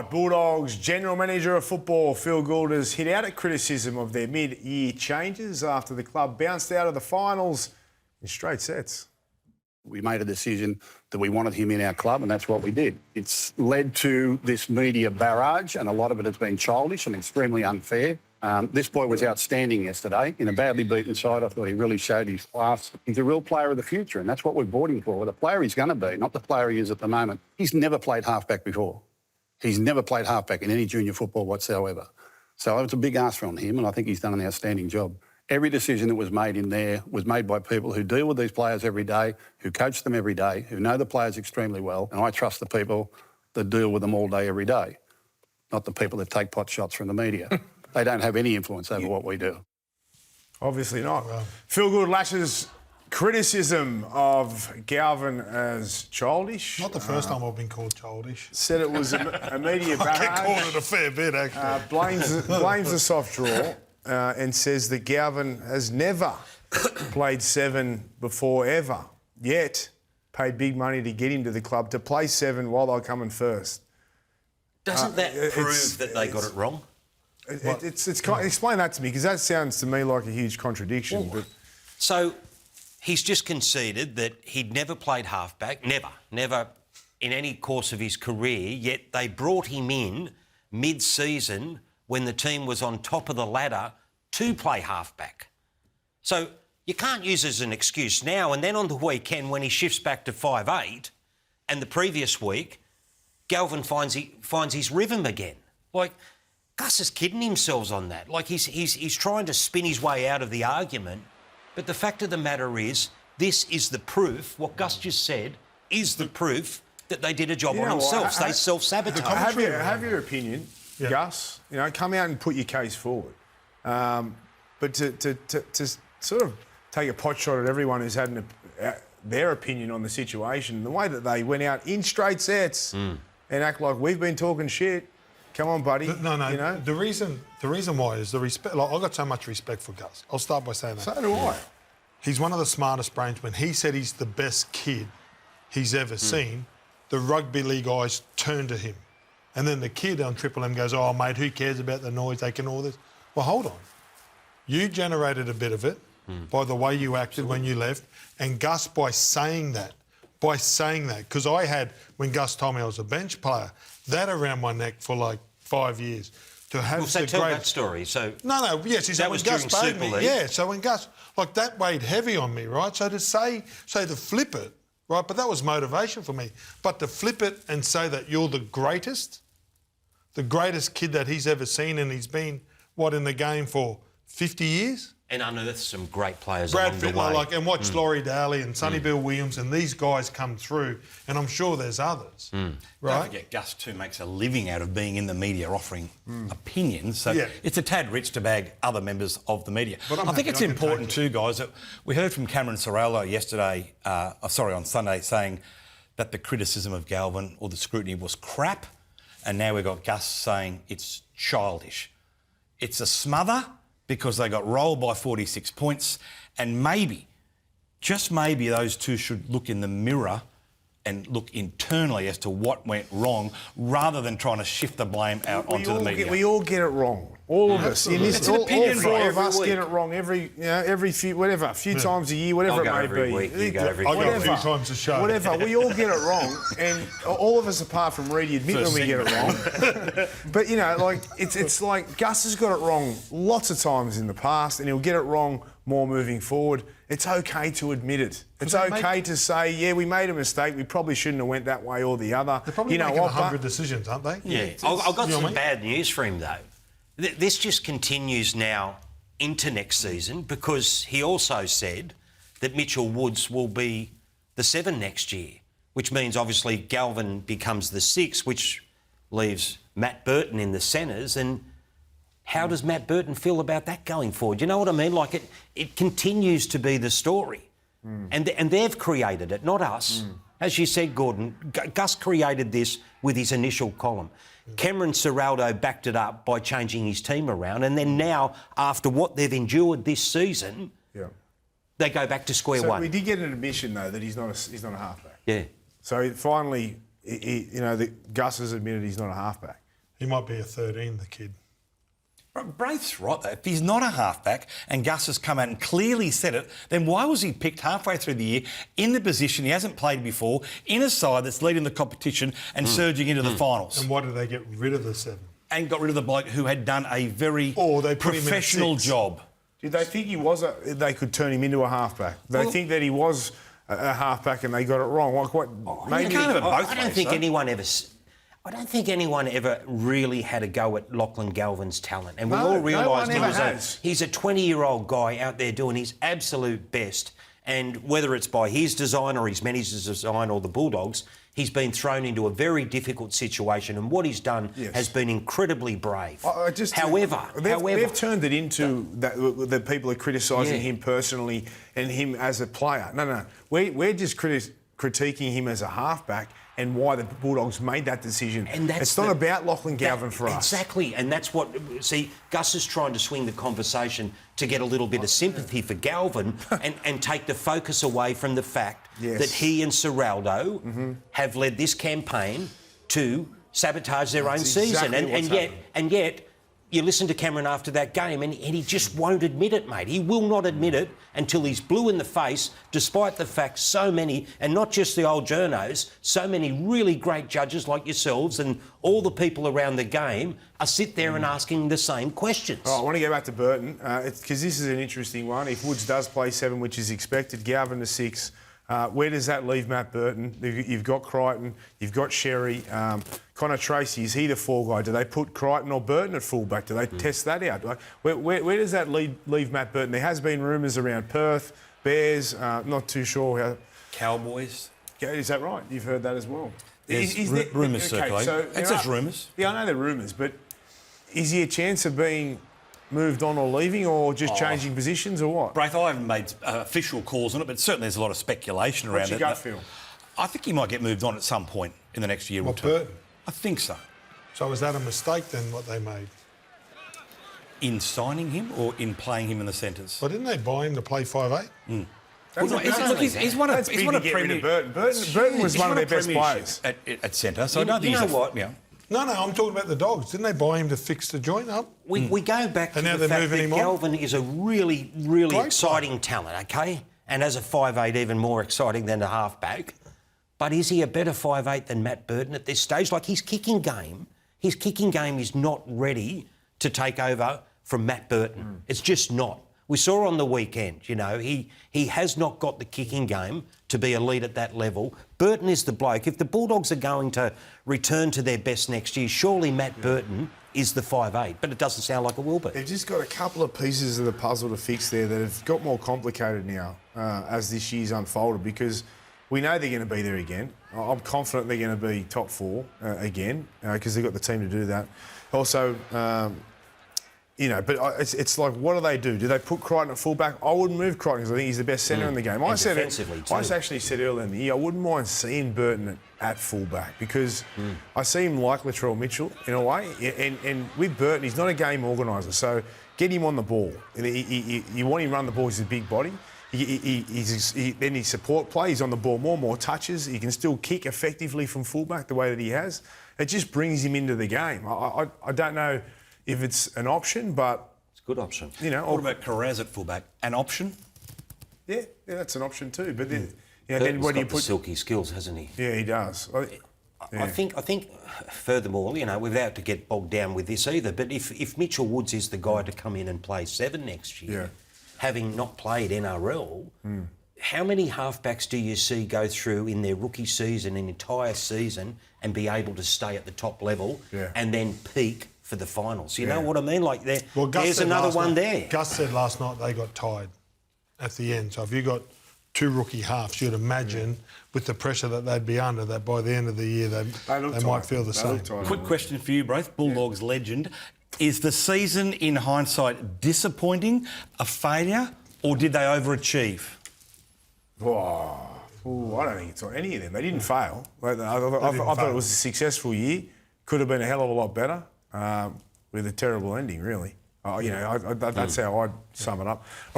Bulldogs General Manager of Football Phil Gould has hit out at criticism of their mid-year changes after the club bounced out of the finals in straight sets. We made a decision that we wanted him in our club, and that's what we did. It's led to this media barrage, and a lot of it has been childish and extremely unfair. This boy was outstanding yesterday. In a badly beaten side, I thought he really showed his class. He's a real player of the future, and that's what we've bought him for. The player he's going to be, not the player he is at the moment. He's never played halfback before. He's never played halfback in any junior football whatsoever. So it's a big ask from him, and I think he's done an outstanding job. Every decision that was made in there was made by people who deal with these players every day, who coach them every day, who know the players extremely well, and I trust the people that deal with them all day, every day, not the people that take pot shots from the media. They don't have any influence over what we do. Obviously not. Phil Gould lashes criticism of Galvin as childish. Not the first time I've been called childish. Said it was a media barrage. I get called it a fair bit, actually. Blames the soft draw and says that Galvin has never played seven before ever, yet paid big money to get him to the club to play seven while they're coming first. Doesn't that prove that they got it wrong? Explain that to me, because that sounds to me like a huge contradiction. Well, so he's just conceded that he'd never played halfback, never in any course of his career, yet they brought him in mid-season when the team was on top of the ladder to play halfback. So you can't use it as an excuse now, and then on the weekend when he shifts back to 5'8", and the previous week, Galvin finds his rhythm again. Like, Gus is kidding himself on that. Like, he's trying to spin his way out of the argument. But the fact of the matter is, this is the proof, what Gus just said, is the proof that they did a job on themselves. They self-sabotaged. Have your opinion, Gus. You know, come out and put your case forward. But to sort of take a pot shot at everyone who's had their opinion on the situation, the way that they went out in straight sets and act like we've been talking shit. Come on, buddy. No. You know? The reason why is the respect. Like, I've got so much respect for Gus. I'll start by saying that. So do I. He's one of the smartest brains. When he said he's the best kid he's ever seen, the rugby league guys turned to him. And then the kid on Triple M goes, "Oh, mate, who cares about the noise? They can all this." Well, hold on. You generated a bit of it by the way you acted when you left, and Gus by saying that, because I had, when Gus told me I was a bench player, that around my neck for like 5 years. To have tell that story. So yes, that was during Super League. Yeah, so when Gus, like, that weighed heavy on me, right? So to to flip it, right? But that was motivation for me. But to flip it and say that you're the greatest kid that he's ever seen, and he's been in the game for 50 years. And unearthed some great players Brad along the Fittler, way. and watch Laurie Daly and Sonny Bill Williams, and these guys come through, and I'm sure there's others. Don't forget, Gus too makes a living out of being in the media offering opinions, so Yeah. it's a tad rich to bag other members of the media. But I think it's important too, guys, that we heard from Cameron Sorrello yesterday, on Sunday, saying that the criticism of Galvin or the scrutiny was crap, and now we've got Gus saying it's childish. It's a smother, because they got rolled by 46 points, and maybe, just maybe, those two should look in the mirror and look internally as to what went wrong, rather than trying to shift the blame out onto the media. We all get it wrong. All of us. It's an opinion, all four of us week. get it wrong every few times a year, whatever I'll it go may every be. week, you go every I go a week. few times a show. Whatever. We all get it wrong, and all of us, apart from Reedy, admit when we get it wrong. But, you know, like, it's like Gus has got it wrong lots of times in the past, and he'll get it wrong more moving forward. It's okay to admit it. It's okay to say, yeah, we made a mistake. We probably shouldn't have went that way or the other. They're probably making 100 decisions, aren't they? Yeah. I've got some bad news for him, though. This just continues now into next season, because he also said that Mitchell Woods will be the 7 next year, which means obviously Galvin becomes the 6, which leaves Matt Burton in the centres. And how does Matt Burton feel about that going forward? You know what I mean? Like, it continues to be the story. And they've created it, not us. As you said, Gordon, Gus created this with his initial column. Cameron Sorrello backed it up by changing his team around, and then now, after what they've endured this season, they go back to square one. We did get an admission, though, that he's not a halfback. Yeah. So finally, Gus has admitted he's not a halfback. He might be a 13, the kid. Braith's right though. If he's not a halfback and Gus has come out and clearly said it, then why was he picked halfway through the year in the position he hasn't played before, in a side that's leading the competition and surging into the finals? And why did they get rid of the 7? And got rid of the bloke who had done a very They put him in at professional 6. job. Did they think they could turn him into a halfback? They think that he was a halfback and they got it wrong. Like what? You can't have it both I don't ways, think though. anyone ever really had a go at Lachlan Galvin's talent. And we No, all no realised one ever has. he's a 20-year-old guy out there doing his absolute best. And whether it's by his design or his manager's design or the Bulldogs, he's been thrown into a very difficult situation. And what he's done has been incredibly brave. However, they've turned it into that people are criticising him personally and him as a player. No. We're just critiquing him as a halfback and why the Bulldogs made that decision. And it's not about Lachlan Galvin for us. Exactly, and that's what... See, Gus is trying to swing the conversation to get a little bit of sympathy for Galvin and take the focus away from the fact that he and Serraldo have led this campaign to sabotage their own season. And yet, you listen to Cameron after that game and he just won't admit it, mate. He will not admit it until he's blue in the face, despite the fact so many, and not just the old journos, so many really great judges like yourselves and all the people around the game are sit there and asking the same questions. I want to go back to Burton because this is an interesting one. If Woods does play 7, which is expected, Galvin to 6, where does that leave Matt Burton? You've got Crichton, you've got Sherry. Connor Tracy, is he the 4 guy? Do they put Crichton or Burton at fullback? Do they test that out? Where does that leave Matt Burton? There has been rumours around Perth, Bears, not too sure how... Cowboys. Is that right? You've heard that as well? There's rumours circulating. It's just rumours. Yeah, I know they're rumours, but is he a chance of being moved on or leaving or just changing positions or what? Braith, I haven't made official calls on it, but certainly there's a lot of speculation around it. What's your gut feel? I think he might get moved on at some point in the next year or two. Burton? I think so. So was that a mistake then, what they made? In signing him or in playing him in the centres? Well, didn't they buy him to play 5'8"? He's won a Premier... Burton was one of their best players. At centre, so I don't think you know what? Yeah. No, I'm talking about the Dogs. Didn't they buy him to fix the joint up? We go back to And now the they're fact moving that him on? Galvin is a really, really Great exciting talent, OK? And as a 5'8", even more exciting than a halfback. But is he a better 5'8" than Matt Burton at this stage? Like, his kicking game is not ready to take over from Matt Burton. It's just not. We saw on the weekend, you know, he has not got the kicking game to be elite at that level. Burton is the bloke. If the Bulldogs are going to return to their best next year, surely Matt Burton is the 5'8", but it doesn't sound like it will be. They've just got a couple of pieces of the puzzle to fix there that have got more complicated now as this year's unfolded because we know they're going to be there again. I'm confident they're going to be top 4 again because they've got the team to do that. Also, you know, but it's like, what do? Do they put Crichton at fullback? I wouldn't move Crichton because I think he's the best centre in the game. I actually said earlier in the year I wouldn't mind seeing Burton at fullback because I see him like Latrell Mitchell in a way. And with Burton, he's not a game organiser, so get him on the ball. You want him to run the ball, he's a big body. Then his support play, he's on the ball more touches. He can still kick effectively from fullback the way that he has. It just brings him into the game. I don't know if it's an option, but... It's a good option. You know, What about Carraz at fullback? An option? Yeah, that's an option too. But then, Burton's got the silky skills, hasn't he? Yeah, he does. I think, furthermore, you know, without to get bogged down with this either, but if Mitchell Woods is the guy to come in and play 7 next year, having not played NRL, how many halfbacks do you see go through in their rookie season, an entire season, and be able to stay at the top level and then peak for the finals? You know what I mean? Like, there's another one there. Gus said last night they got tired at the end. So if you got 2 rookie halves, you'd imagine with the pressure that they'd be under, that by the end of the year they might feel the same. Quick question for you, Braith, Bulldogs legend. Is the season, in hindsight, disappointing, a failure, or did they overachieve? I don't think it's on any of them. They didn't fail. I thought it was a successful year. Could have been a hell of a lot better with a terrible ending, really. That's how I'd sum it up.